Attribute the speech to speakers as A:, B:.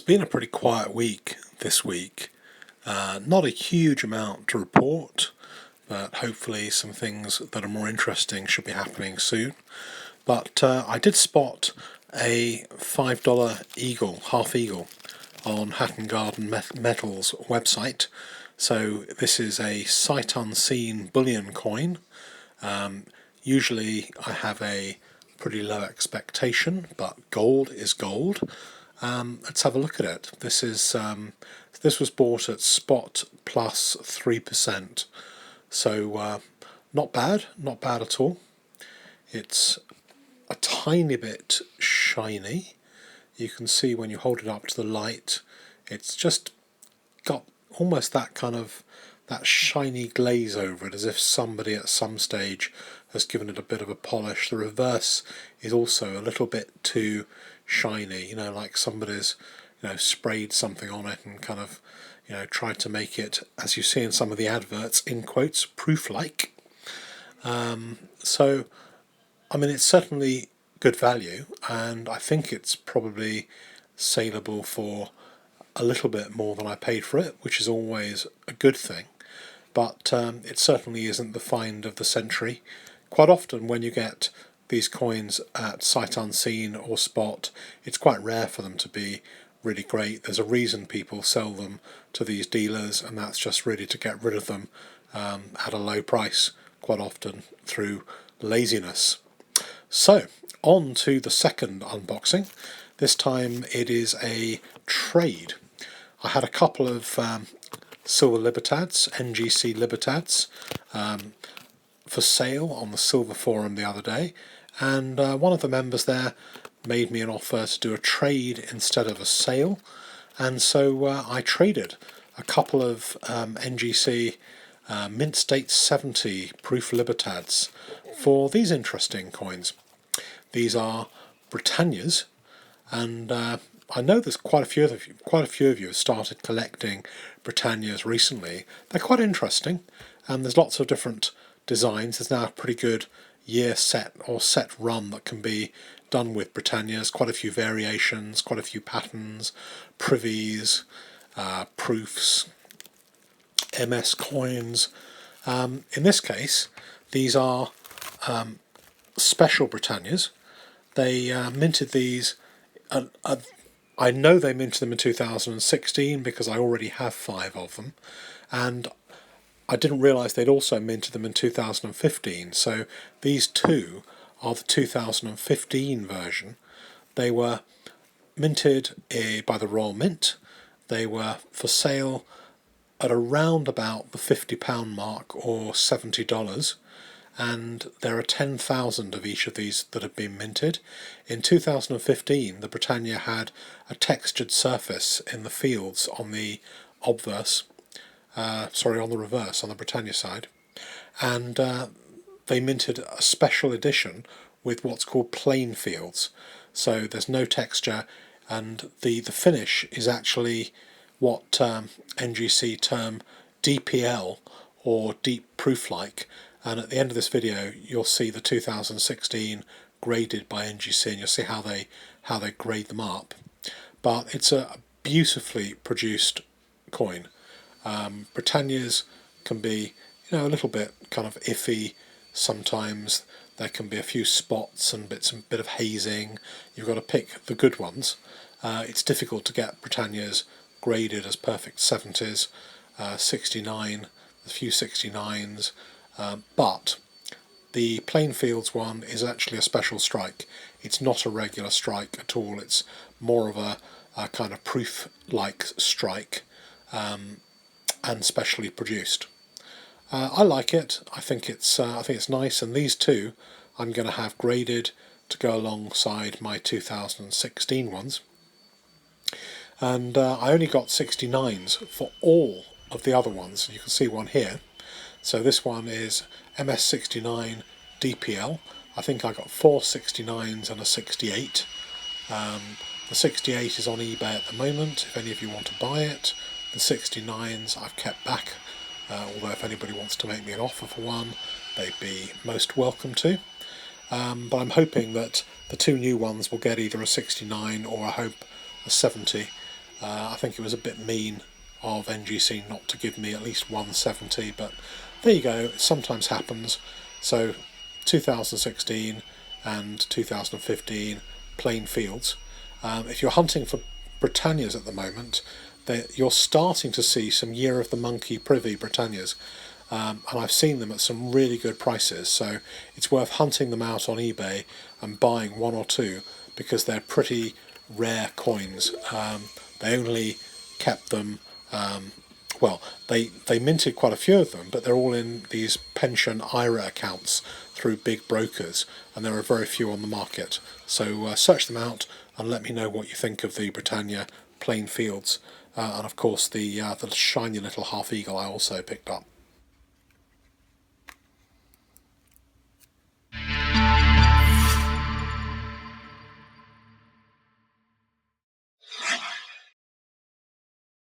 A: been a pretty quiet week this week. Not a huge amount to report, but hopefully some things that are more interesting should be happening soon. But I did spot a $5 eagle, half eagle, on Hatton Garden Metals website. So this is a sight unseen bullion coin. Usually I have a pretty low expectation, but gold is gold. Let's have a look at it. This was bought at spot plus 3%, so not bad at all. It's a tiny bit shiny. You can see when you hold it up to the light, it's just got almost that shiny glaze over it, as if somebody at some stage has given it a bit of a polish. The reverse is also a little bit too shiny, like somebody's sprayed something on it and tried to make it, as you see in some of the adverts, in quotes, proof-like. So I mean, it's certainly good value, and I think it's probably saleable for a little bit more than I paid for it, which is always a good thing. But it certainly isn't the find of the century. Quite often when you get these coins at sight unseen or spot, it's quite rare for them to be really great. There's a reason people sell them to these dealers, and that's just really to get rid of them at a low price, quite often through laziness. So on to the second unboxing. This time it is a trade. I had a couple of Silver Liberads, NGC Libertads, for sale on the Silver Forum the other day, and one of the members there made me an offer to do a trade instead of a sale, and so I traded a couple of NGC Mint State 70 Proof Libertads for these interesting coins. These are Britannias, and I know there's quite a few of you have started collecting Britannias recently. They're quite interesting, and there's lots of different designs. There's now a pretty good year set run that can be done with Britannias. Quite a few variations, quite a few patterns, privies, proofs, MS coins. In this case, these are special Britannias. They minted these. I know they minted them in 2016 because I already have 5 of them, and I didn't realise they'd also minted them in 2015. So these two are the 2015 version. They were minted by the Royal Mint. They were for sale at around about the £50 mark, or $70, and there are 10,000 of each of these that have been minted. In 2015, the Britannia had a textured surface in the fields on the obverse, on the reverse, on the Britannia side, and they minted a special edition with what's called plain fields. So there's no texture, and the finish is actually what NGC term DPL, or deep proof-like. And at the end of this video, you'll see the 2016 graded by NGC, and you'll see how they grade them up. But it's a beautifully produced coin. Britannias can be, a little bit kind of iffy sometimes. There can be a few spots and bit of hazing. You've got to pick the good ones. It's difficult to get Britannias graded as perfect 70s, 69, a few 69s. But the plain fields one is actually a special strike. It's not a regular strike at all. It's more of a kind of proof-like strike, and specially produced. I like it. I think it's nice. And these two I'm going to have graded to go alongside my 2016 ones. And I only got 69s for all of the other ones. You can see one here. So this one is MS69 DPL. I think I got 4 69s and a 68. The 68 is on eBay at the moment, if any of you want to buy it. The 69s I've kept back, although if anybody wants to make me an offer for one, they'd be most welcome to. But I'm hoping that the two new ones will get either a 69 or I hope a 70 I think it was a bit mean of NGC not to give me at least 170, but there you go, it sometimes happens. So 2016 and 2015 plain fields. If you're hunting for Britannias at the moment, you're starting to see some Year of the Monkey Privy Britannias, and I've seen them at some really good prices, so it's worth hunting them out on eBay and buying one or two because they're pretty rare coins. They only kept them, they minted quite a few of them, but they're all in these pension IRA accounts through big brokers, and there are very few on the market. So search them out and let me know what you think of the Britannia plain fields, and of course the shiny little half eagle I also picked up.